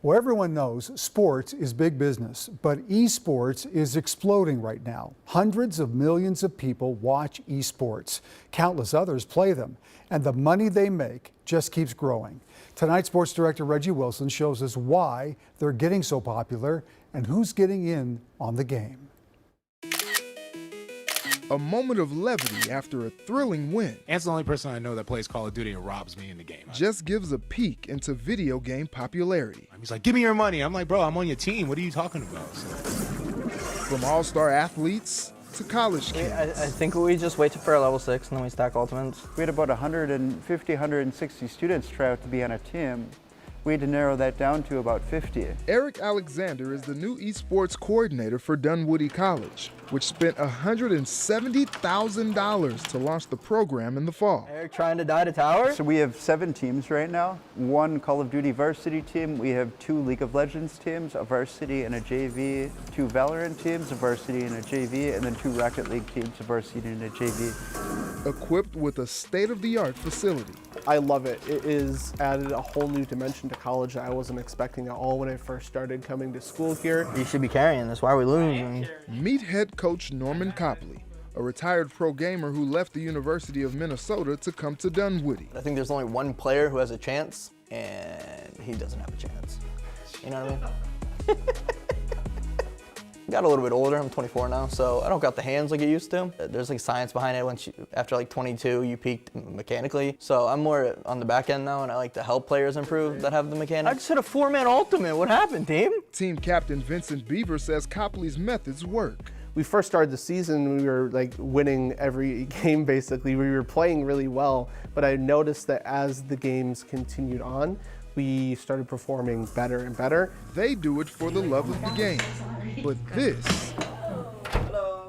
Well, everyone knows sports is big business, but esports is exploding right now. Hundreds of millions of people watch esports. Countless others play them, and the money they make just keeps growing. Tonight, sports director Reggie Wilson shows us why they're getting so popular and who's getting in on the game. A moment of levity after a thrilling win. Ant's the only person I know that plays Call of Duty and robs me in the game. Just gives a peek into video game popularity. He's like, give me your money. I'm like, bro, I'm on your team. What are you talking about? From all-star athletes to college kids. I think we just wait for our level 6 and then we stack ultimates. We had about 150, 160 students try out to be on a team. We had to narrow that down to about 50. Eric Alexander is the new esports coordinator for Dunwoody College, which spent $170,000 to launch the program in the fall. Eric trying to dye the tower? So we have 7 teams right now. 1 Call of Duty varsity team. We have 2 League of Legends teams, a varsity and a JV. 2 Valorant teams, a varsity and a JV, and then 2 Rocket League teams, a varsity and a JV. Equipped with a state-of-the-art facility. I love it. It is added a whole new dimension to college that I wasn't expecting at all when I first started coming to school here. You should be carrying this. Why are we losing? Meet head coach Norman Copley, a retired pro gamer who left the University of Minnesota to come to Dunwoody. I think there's only one player who has a chance, and he doesn't have a chance. You know what I mean? Got a little bit older, I'm 24 now, so I don't got the hands like I used to. There's like science behind it. After like 22, you peaked mechanically. So I'm more on the back end now, and I like to help players improve that have the mechanics. I just hit a 4-man ultimate. What happened, team? Team captain Vincent Beaver says Copley's methods work. We first started the season, we were like winning every game basically. We were playing really well, but I noticed that as the games continued on, we started performing better and better. They do it for the love of the game. But this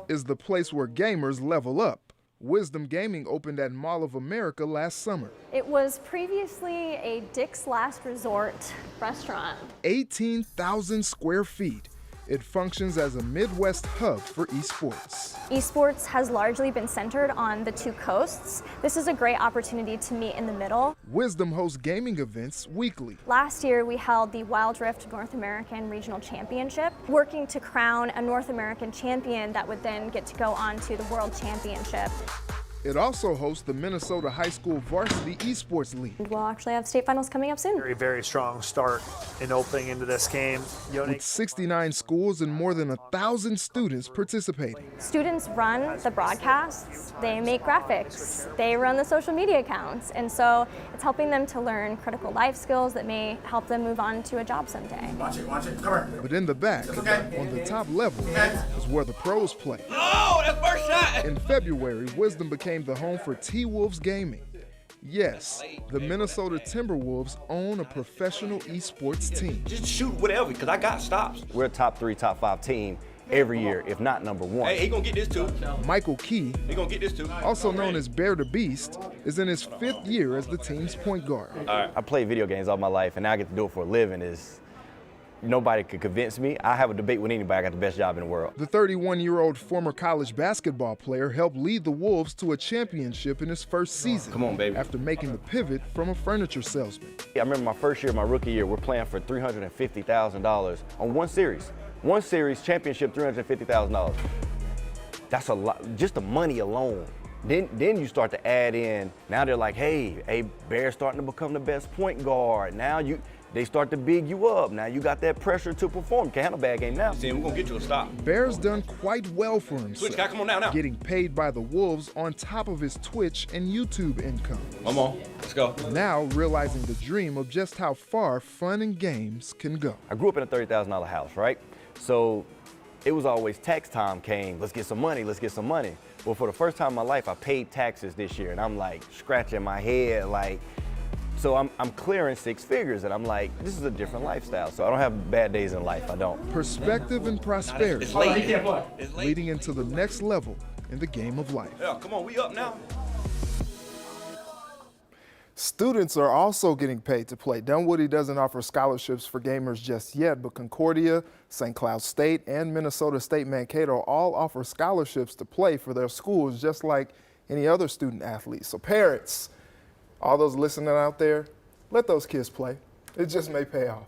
is the place where gamers level up. Wisdom Gaming opened at Mall of America last summer. It was previously a Dick's Last Resort restaurant. 18,000 square feet. It functions as a Midwest hub for esports. Esports has largely been centered on the 2 coasts. This is a great opportunity to meet in the middle. Wisdom hosts gaming events weekly. Last year, we held the Wild Rift North American Regional Championship, working to crown a North American champion that would then get to go on to the World Championship. It also hosts the Minnesota High School Varsity Esports League. We'll actually have state finals coming up soon. Very strong start in opening into this game. With 69 schools and more than 1,000 students participating. Students run the broadcasts, they make graphics, they run the social media accounts, and so it's helping them to learn critical life skills that may help them move on to a job someday. Watch it, come here. But in the back, on the top level, is where the pros play. Oh, that's first shot! In February, Wisdom became the home for T-Wolves Gaming. Yes, the Minnesota Timberwolves own a professional esports team. Just shoot whatever, because I got stops. We're a top 3, top 5 team every year, if not number 1. Hey, he gonna get this too. Michael Key, He gonna get this too. also known as Bear the Beast, is in his 5th year as the team's point guard. I played video games all my life, and now I get to do it for a living. Nobody could convince me. I have a debate with anybody. I got the best job in the world. The 31-year-old former college basketball player helped lead the Wolves to a championship in his first season. Come on, baby. After making the pivot from a furniture salesman. I remember my first year, my rookie year, we're playing for $350,000 on one series. One series, championship, $350,000. That's a lot, just the money alone. Then you start to add in, now they're like, hey, Bear's starting to become the best point guard. Now they start to big you up. Now you got that pressure to perform. Can't handle a bad game now. We're gonna get you a stop. Bear's done quite well for himself. Switch guy, come on now. Getting paid by the Wolves on top of his Twitch and YouTube income. Come on, let's go. Now realizing the dream of just how far fun and games can go. I grew up in a $30,000 house, right? So it was always tax time came. Let's get some money, let's get some money. Well, for the first time in my life, I paid taxes this year, and I'm like scratching my head, like, so I'm clearing 6 figures, and I'm like, this is a different lifestyle. So I don't have bad days in life, I don't. Perspective and prosperity, It's late. It's late. leading into the next level in the game of life. Yeah, come on, we up now. Students are also getting paid to play. Dunwoody doesn't offer scholarships for gamers just yet, but Concordia, St. Cloud State, and Minnesota State Mankato all offer scholarships to play for their schools, just like any other student athletes. So parents, all those listening out there, let those kids play. It just may pay off.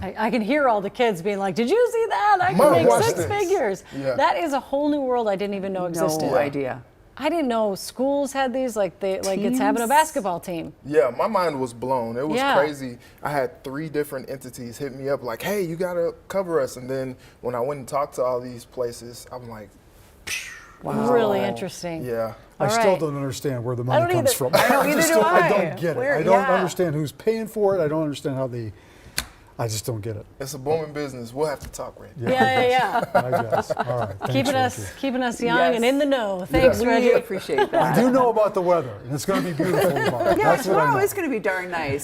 I can hear all the kids being like, "Did you see that? I Mom, can make watch 6 this." figures." Yeah. That is a whole new world I didn't even know existed. No idea. I didn't know schools had these. Like it's having a Teams? basketball team. Yeah, my mind was blown. It was Yeah. crazy. I had 3 different entities hit me up like, hey, you got to cover us. And then when I went and talked to all these places, I'm like, Really interesting. yeah. I All still right. don't understand where the I money don't comes either. from. I don't just either do I I. don't get Where- it. I don't yeah. understand who's paying for it. I don't understand how I just don't get it. It's a booming business. We'll have to talk, Randy. Yeah. I guess. All right. Thanks, Keeping us young Yes. and in the know. Thanks, We Reggie. appreciate Reggie. that. I do know about the weather, and it's going to be beautiful tomorrow. Yeah, That's what I tomorrow know. is going to be darn nice.